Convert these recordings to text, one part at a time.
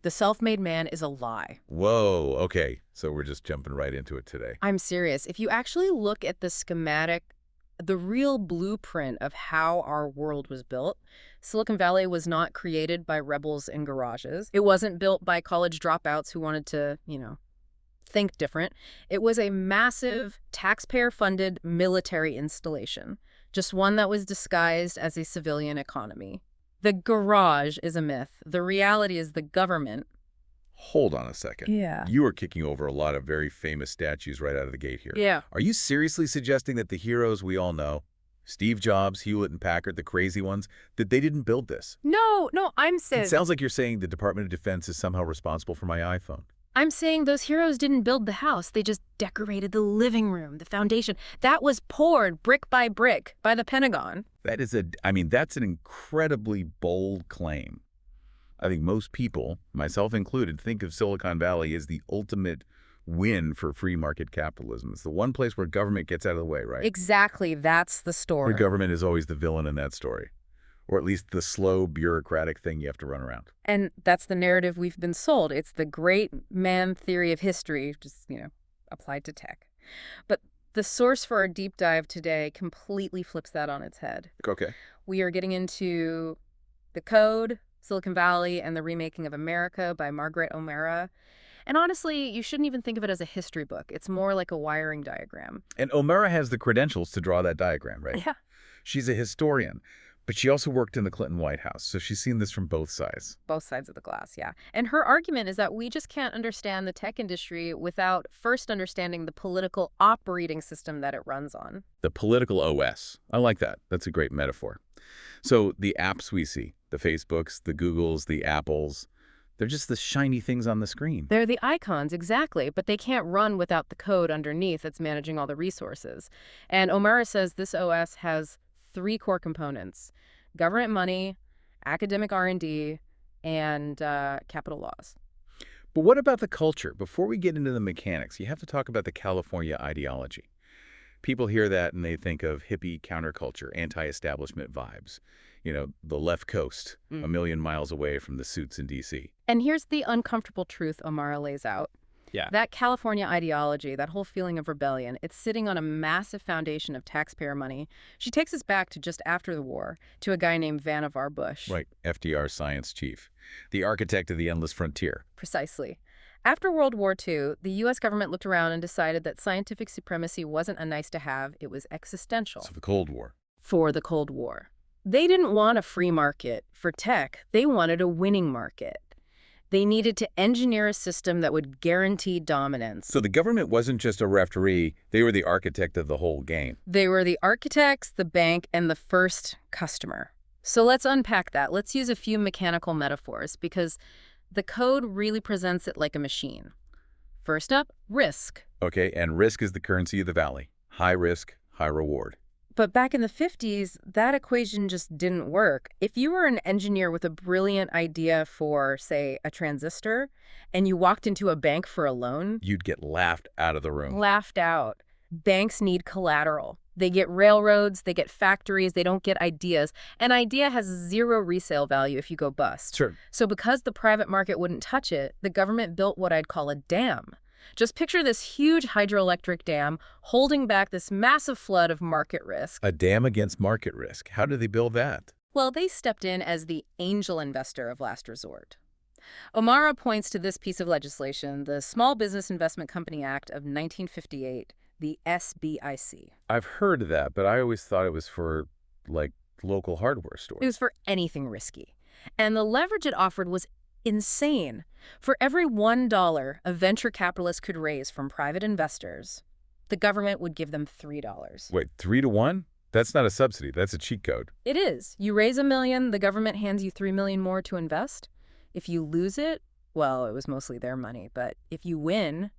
The self-made man is a lie. Whoa, okay. So we're just jumping right into it today. I'm serious. If you actually look at the schematic, the real blueprint of how our world was built, Silicon Valley was not created by rebels in garages. It wasn't built by college dropouts who wanted to, think different. It was a massive, taxpayer-funded military installation, just one that was disguised as a civilian economy. The garage is a myth. The reality is the government. Hold on a second. Yeah. You are kicking over a lot of very famous statues right out of the gate here. Yeah. Are you seriously suggesting that the heroes we all know, Steve Jobs, Hewlett and Packard, the crazy ones, that they didn't build this? No, I'm saying... It sounds like you're saying the Department of Defense is somehow responsible for my iPhone. I'm saying those heroes didn't build the house. They just decorated the living room, the foundation. That was poured brick by brick by the Pentagon. That's an incredibly bold claim. I think most people, myself included, think of Silicon Valley as the ultimate win for free market capitalism. It's the one place where government gets out of the way, right? Exactly. That's the story. Where government is always the villain in that story. Or at least the slow, bureaucratic thing you have to run around. And that's the narrative we've been sold. It's the great man theory of history, just, applied to tech. But the source for our deep dive today completely flips that on its head. Okay. We are getting into Decode, Silicon Valley, and the Remaking of America by Margaret O'Mara. And honestly, you shouldn't even think of it as a history book. It's more like a wiring diagram. And O'Mara has the credentials to draw that diagram, right? Yeah. She's a historian. But she also worked in the Clinton White House, so she's seen this from both sides. Both sides of the glass, yeah. And her argument is that we just can't understand the tech industry without first understanding the political operating system that it runs on. The political OS. I like that. That's a great metaphor. So the apps we see, the Facebooks, the Googles, the Apples, they're just the shiny things on the screen. They're the icons, exactly, but they can't run without the code underneath that's managing all the resources. And O'Mara says this OS has 3 core components: government money, academic R&D, and capital laws. But what about the culture? Before we get into the mechanics, you have to talk about the California ideology. People hear that and they think of hippie counterculture, anti-establishment vibes. The left coast, a million miles away from the suits in D.C. And here's the uncomfortable truth O'Mara lays out. Yeah. That California ideology, that whole feeling of rebellion, it's sitting on a massive foundation of taxpayer money. She takes us back to just after the war, to a guy named Vannevar Bush. Right, FDR's science chief, the architect of the endless frontier. Precisely. After World War II, the U.S. government looked around and decided that scientific supremacy wasn't a nice-to-have, it was existential. So the Cold War. For the Cold War. They didn't want a free market for tech. They wanted a winning market. They needed to engineer a system that would guarantee dominance. So the government wasn't just a referee, they were the architect of the whole game. They were the architects, the bank, and the first customer. So let's unpack that. Let's use a few mechanical metaphors because the code really presents it like a machine. First up, risk. Okay, and risk is the currency of the valley. High risk, high reward. But back in the 50s, that equation just didn't work. If you were an engineer with a brilliant idea for, say, a transistor, and you walked into a bank for a loan, you'd get laughed out of the room. Laughed out. Banks need collateral. They get railroads, they get factories, they don't get ideas. An idea has 0 resale value if you go bust. Sure. So because the private market wouldn't touch it, the government built what I'd call a dam. Just picture this huge hydroelectric dam holding back this massive flood of market risk. A dam against market risk. How did they build that? Well, they stepped in as the angel investor of last resort. O'Mara points to this piece of legislation, the Small Business Investment Company Act of 1958, the SBIC. I've heard of that, but I always thought it was for, local hardware stores. It was for anything risky. And the leverage it offered was insane. For every $1 a venture capitalist could raise from private investors, the government would give them $3. Wait, 3 to 1? That's not a subsidy. That's a cheat code. It is. You raise $1 million, the government hands you $3 million more to invest. If you lose it, well, it was mostly their money. But if you win,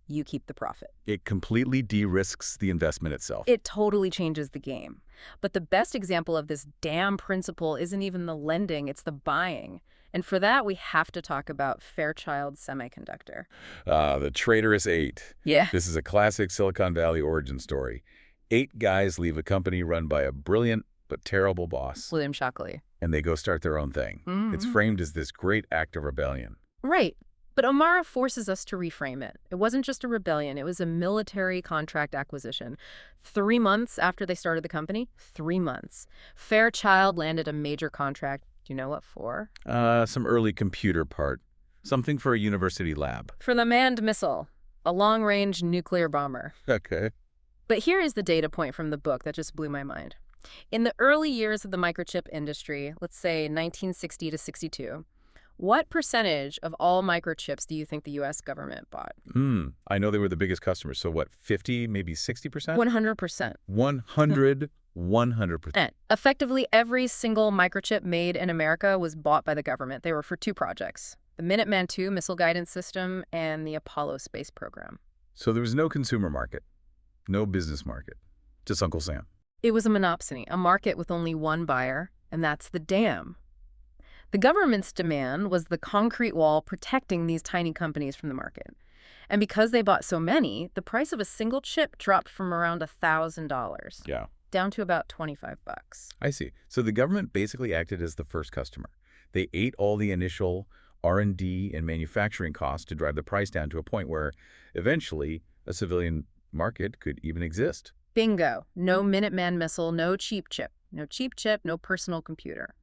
you keep the profit. It completely de-risks the investment itself. It totally changes the game. But the best example of this dam principle isn't even the lending, it's the buying. And for that, we have to talk about Fairchild Semiconductor. The traitorous 8. Yeah. This is a classic Silicon Valley origin story. 8 guys leave a company run by a brilliant but terrible boss. William Shockley. And they go start their own thing. Mm-hmm. It's framed as this great act of rebellion. Right. But O'Mara forces us to reframe it. It wasn't just a rebellion, it was a military contract acquisition. 3 months after they started the company, 3 months. Fairchild landed a major contract. Do you know what for? Some early computer part. Something for a university lab. For the manned missile, a long-range nuclear bomber. Okay. But here is the data point from the book that just blew my mind. In the early years of the microchip industry, let's say 1960 to 62, what percentage of all microchips do you think the U.S. government bought? I know they were the biggest customers. So what, 50, maybe 60%? 100%. 100%. Effectively, every single microchip made in America was bought by the government. They were for two projects, the Minuteman II missile guidance system and the Apollo space program. So there was no consumer market, no business market, just Uncle Sam. It was a monopsony, a market with only one buyer, and that's the dam. The government's demand was the concrete wall protecting these tiny companies from the market. And because they bought so many, the price of a single chip dropped from around $1,000 Yeah. down to about $25. I see. So the government basically acted as the first customer. They ate all the initial R&D and manufacturing costs to drive the price down to a point where eventually a civilian market could even exist. Bingo. No Minuteman missile, no cheap chip. No cheap chip, no personal computer.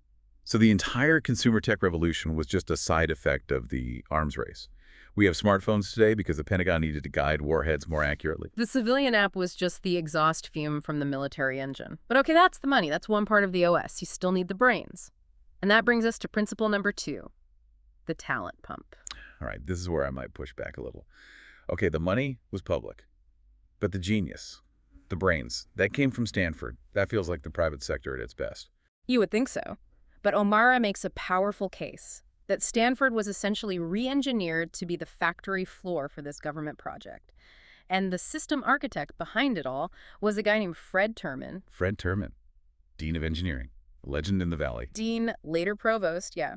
So the entire consumer tech revolution was just a side effect of the arms race. We have smartphones today because the Pentagon needed to guide warheads more accurately. The civilian app was just the exhaust fume from the military engine. But okay, that's the money. That's one part of the OS. You still need the brains. And that brings us to principle number 2, the talent pump. All right, this is where I might push back a little. Okay, the money was public, but the genius, the brains, that came from Stanford. That feels like the private sector at its best. You would think so. But O'Mara makes a powerful case that Stanford was essentially re-engineered to be the factory floor for this government project. And the system architect behind it all was a guy named Fred Terman. Fred Terman, Dean of Engineering, a legend in the Valley. Dean, later provost, yeah.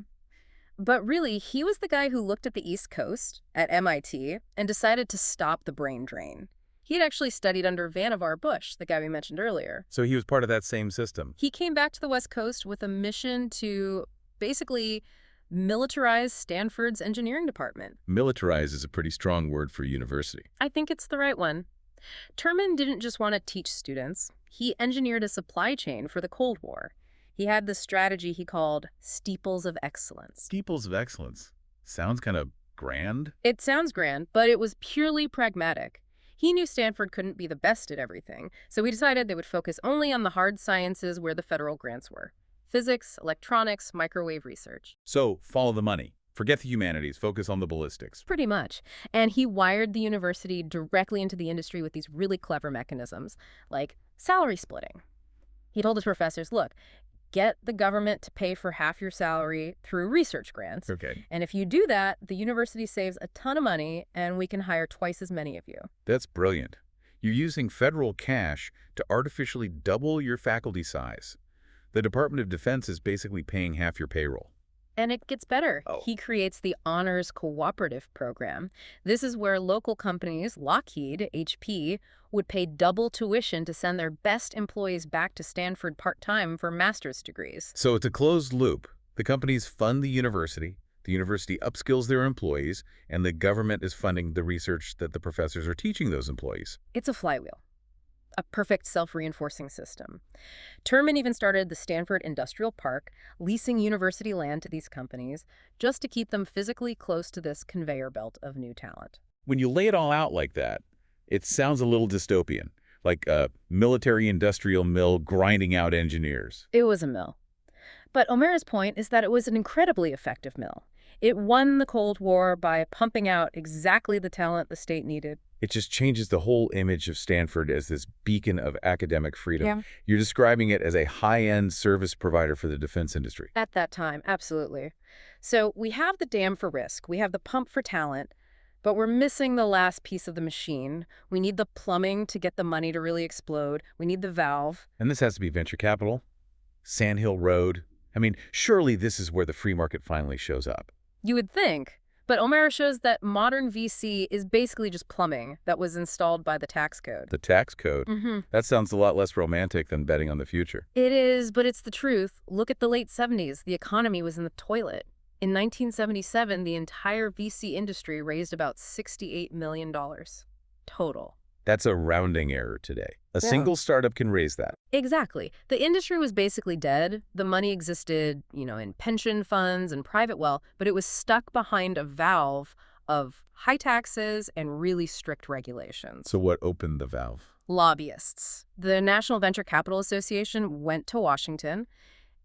But really, he was the guy who looked at the East Coast, at MIT, and decided to stop the brain drain. He had actually studied under Vannevar Bush, the guy we mentioned earlier. So he was part of that same system. He came back to the West Coast with a mission to basically militarize Stanford's engineering department. Militarized is a pretty strong word for university. I think it's the right one. Terman didn't just want to teach students. He engineered a supply chain for the Cold War. He had this strategy he called steeples of excellence. Steeples of excellence. Sounds kind of grand. It sounds grand, but it was purely pragmatic. He knew Stanford couldn't be the best at everything, so he decided they would focus only on the hard sciences where the federal grants were. Physics, electronics, microwave research. So, follow the money. Forget the humanities. Focus on the ballistics. Pretty much. And he wired the university directly into the industry with these really clever mechanisms, like salary splitting. He told his professors, look, get the government to pay for half your salary through research grants. Okay. And if you do that, the university saves a ton of money and we can hire twice as many of you. That's brilliant. You're using federal cash to artificially double your faculty size. The Department of Defense is basically paying half your payroll. And it gets better. Oh. He creates the Honors Cooperative Program. This is where local companies, Lockheed, HP, would pay double tuition to send their best employees back to Stanford part-time for master's degrees. So it's a closed loop. The companies fund the university upskills their employees, and the government is funding the research that the professors are teaching those employees. It's a flywheel. A perfect self-reinforcing system. Terman even started the Stanford Industrial Park, leasing university land to these companies just to keep them physically close to this conveyor belt of new talent. When you lay it all out like that, it sounds a little dystopian, like a military-industrial mill grinding out engineers. It was a mill. But O'Mara's point is that it was an incredibly effective mill. It won the Cold War by pumping out exactly the talent the state needed. It just changes the whole image of Stanford as this beacon of academic freedom. Yeah. You're describing it as a high-end service provider for the defense industry. At that time, absolutely. So we have the dam for risk, we have the pump for talent, but we're missing the last piece of the machine. We need the plumbing to get the money to really explode. We need the valve. And this has to be venture capital, Sandhill Road. I mean, surely this is where the free market finally shows up. You would think. But O'Mara shows that modern VC is basically just plumbing that was installed by the tax code. The tax code? That sounds a lot less romantic than betting on the future. It is, but it's the truth. Look at the late 70s. The economy was in the toilet. In 1977, the entire VC industry raised about $68 million total. That's a rounding error today. A Yeah. single startup can raise that. Exactly. The industry was basically dead. The money existed, in pension funds and private wealth, but it was stuck behind a valve of high taxes and really strict regulations. So what opened the valve? Lobbyists. The National Venture Capital Association went to Washington,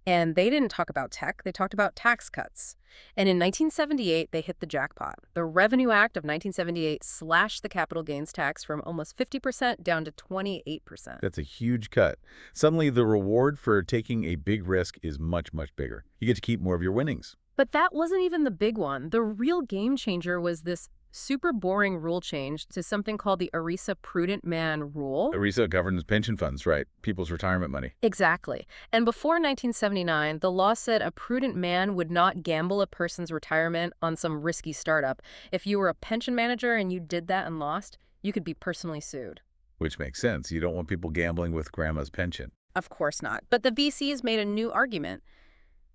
and they didn't talk about tech. They talked about tax cuts. And in 1978, they hit the jackpot. The Revenue Act of 1978 slashed the capital gains tax from almost 50% down to 28%. That's a huge cut. Suddenly, the reward for taking a big risk is much, much bigger. You get to keep more of your winnings. But that wasn't even the big one. The real game changer was this super boring rule change to something called the ERISA Prudent Man Rule. ERISA governs pension funds, right? People's retirement money. Exactly. And before 1979, the law said a prudent man would not gamble a person's retirement on some risky startup. If you were a pension manager and you did that and lost, you could be personally sued. Which makes sense. You don't want people gambling with grandma's pension. Of course not. But the VCs made a new argument.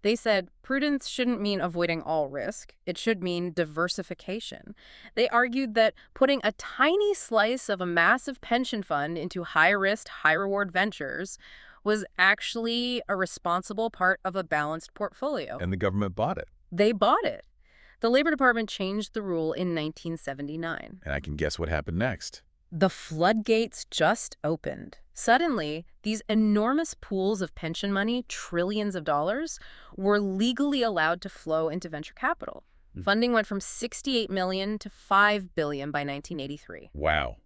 They said prudence shouldn't mean avoiding all risk. It should mean diversification. They argued that putting a tiny slice of a massive pension fund into high-risk, high-reward ventures was actually a responsible part of a balanced portfolio. And the government bought it. They bought it. The Labor Department changed the rule in 1979. And I can guess what happened next. The floodgates just opened. Suddenly, these enormous pools of pension money, trillions of dollars, were legally allowed to flow into venture capital. Funding went from $68 million to $5 billion by 1983. Wow.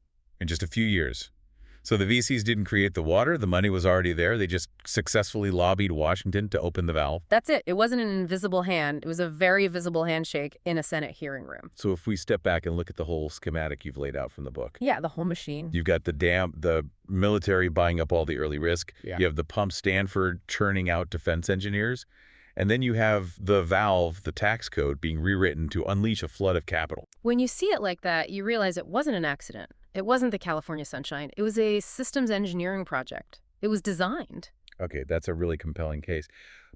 In just a few years. So the VCs didn't create the water. The money was already there. They just successfully lobbied Washington to open the valve. That's it. It wasn't an invisible hand. It was a very visible handshake in a Senate hearing room. So if we step back and look at the whole schematic you've laid out from the book. Yeah, the whole machine. You've got the military buying up all the early risk. Yeah. You have the pump Stanford churning out defense engineers. And then you have the valve, the tax code, being rewritten to unleash a flood of capital. When you see it like that, you realize it wasn't an accident. It wasn't the California sunshine. It was a systems engineering project. It was designed. Okay, that's a really compelling case.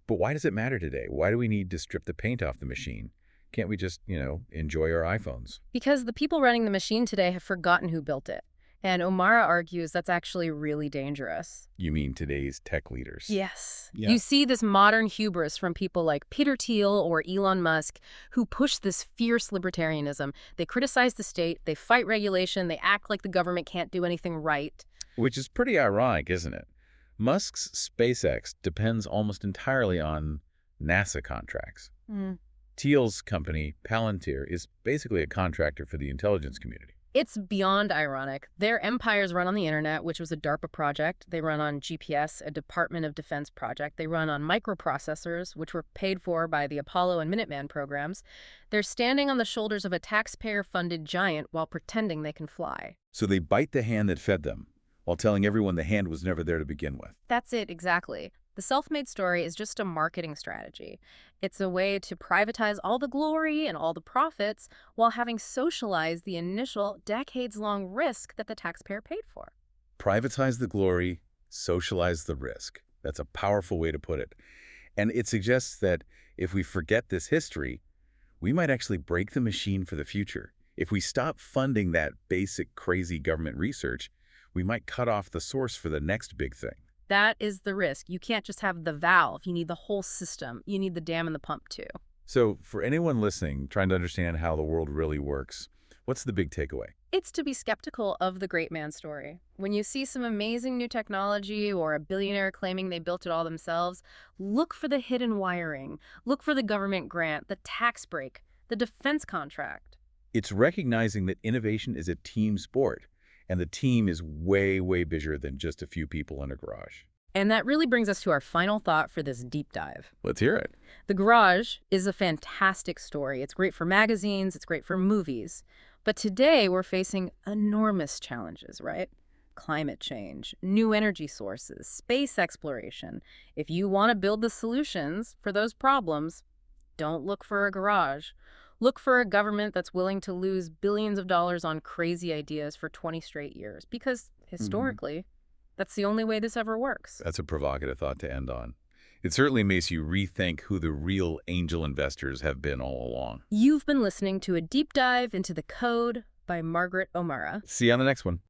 But why does it matter today? Why do we need to strip the paint off the machine? Can't we just, enjoy our iPhones? Because the people running the machine today have forgotten who built it. And O'Mara argues that's actually really dangerous. You mean today's tech leaders? Yes. Yeah. You see this modern hubris from people like Peter Thiel or Elon Musk who push this fierce libertarianism. They criticize the state, they fight regulation, they act like the government can't do anything right. Which is pretty ironic, isn't it? Musk's SpaceX depends almost entirely on NASA contracts. Thiel's company, Palantir, is basically a contractor for the intelligence community. It's beyond ironic. Their empires run on the internet, which was a DARPA project. They run on GPS, a Department of Defense project. They run on microprocessors, which were paid for by the Apollo and Minuteman programs. They're standing on the shoulders of a taxpayer-funded giant while pretending they can fly. So they bite the hand that fed them, while telling everyone the hand was never there to begin with. That's it, exactly. The self-made story is just a marketing strategy. It's a way to privatize all the glory and all the profits while having socialized the initial decades-long risk that the taxpayer paid for. Privatize the glory, socialize the risk. That's a powerful way to put it. And it suggests that if we forget this history, we might actually break the machine for the future. If we stop funding that basic, crazy government research, we might cut off the source for the next big thing. That is the risk. You can't just have the valve. You need the whole system. You need the dam and the pump, too. So for anyone listening, trying to understand how the world really works, what's the big takeaway? It's to be skeptical of the great man story. When you see some amazing new technology or a billionaire claiming they built it all themselves, look for the hidden wiring. Look for the government grant, the tax break, the defense contract. It's recognizing that innovation is a team sport. And the team is way, way bigger than just a few people in a garage. And that really brings us to our final thought for this deep dive. Let's hear it. The Garage is a fantastic story. It's great for magazines. It's great for movies. But today we're facing enormous challenges, right? Climate change, new energy sources, space exploration. If you want to build the solutions for those problems, don't look for a garage. Look for a government that's willing to lose billions of dollars on crazy ideas for 20 straight years. Because historically, that's the only way this ever works. That's a provocative thought to end on. It certainly makes you rethink who the real angel investors have been all along. You've been listening to a deep dive into The Code by Margaret O'Mara. See you on the next one.